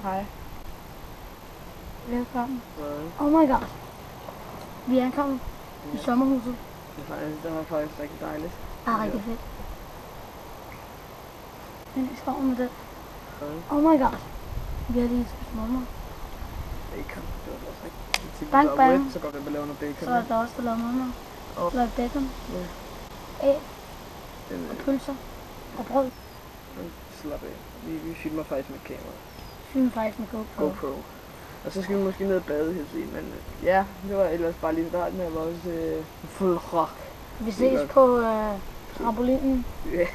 Hej. Velkommen. Hvad? Oh my god. Vi er ankommet i sommerhuset. Det var faktisk rigtig dejligt. Ah, rigtig fedt. Men i skoven med det. Hvad? Oh my god. Vi har lige spist morgenmad. Bacon. Det var også rigtig. Bang, bang. Så går vi lave noget bacon. Så er der også der lavet morgenmad. Og- Så er der bacon, Ja. æg og pølser og brød. Slap af. Vi filmer faktisk med kamera. Film faktisk med GoPro. Og så skal vi måske ned og bade hele tiden, men ja, det var ellers bare lige starten, men jeg var også fuld rock. Vi ses på trampolinen. Ja.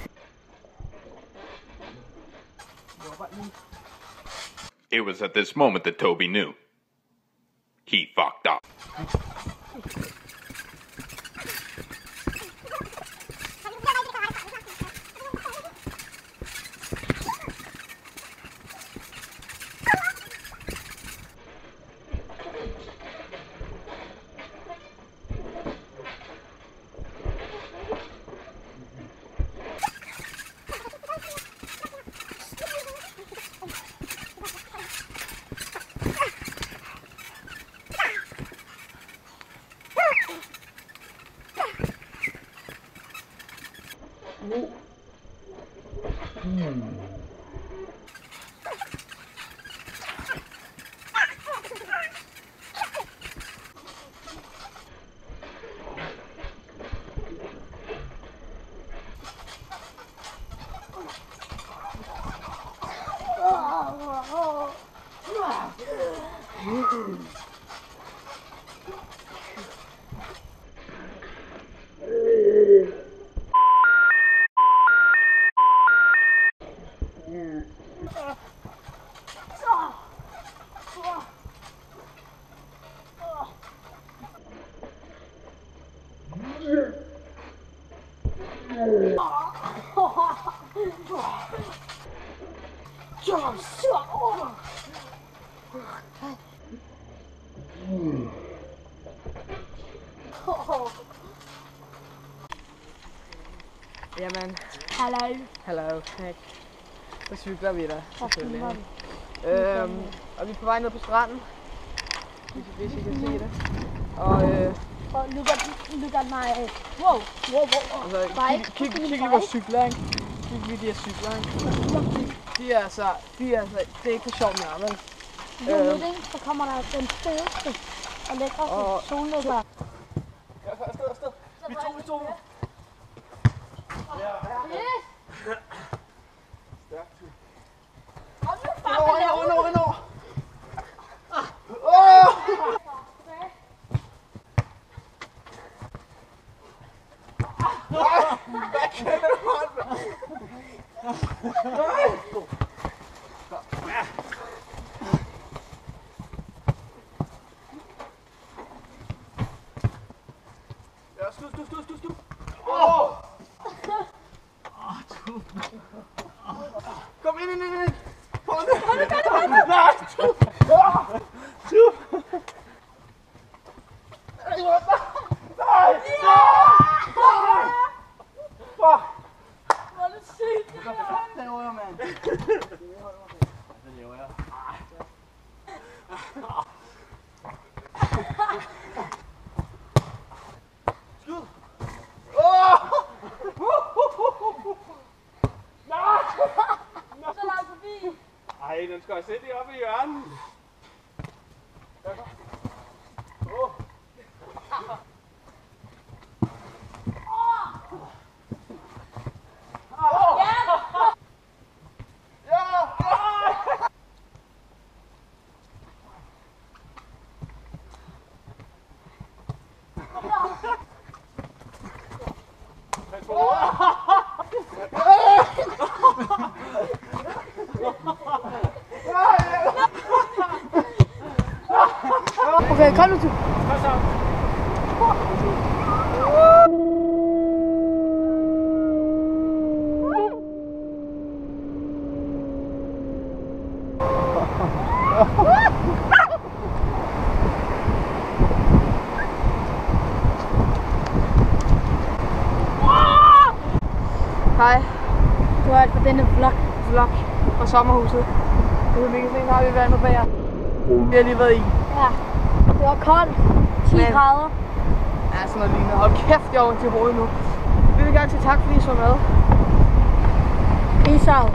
It was at this moment that Toby knew. He fucked up. Jamen, Hallo. knæk. Så cykler vi der, selvfølgelig. var vi. Og vi er på vej ned på stranden, hvis I kan se det. Og Og look at my... Wow. altså, Bike. kig lige vores cykler, ikke? Kig lige de her cykler, ikke? De er altså, det er ikke for sjovt mere, vel? Lige om lidt, ikke? Så kommer der den fedeste og lækreste solnedgang. Afsted. Vi to. Yes! Indover. Ja, slut. Kom ind. Hold det. Nej, Hvor er det sygt! derovre, mand. Skud. Så langt forbi! Ej, den skal jeg sætte det oppe i hjørnet. Okay, kom nu til. Hej. Du har alt for denne vlog. Vlog fra sommerhuset. Mikkelsen, har vi vandet bag jer. Vi har lige været i. Ja. Det var koldt. 10 Men- grader. Ja, sådan noget lignende. Hold kæft, jeg har ondt i hovedet nu. Vi vil gerne sige tak, fordi I så med. Peace out.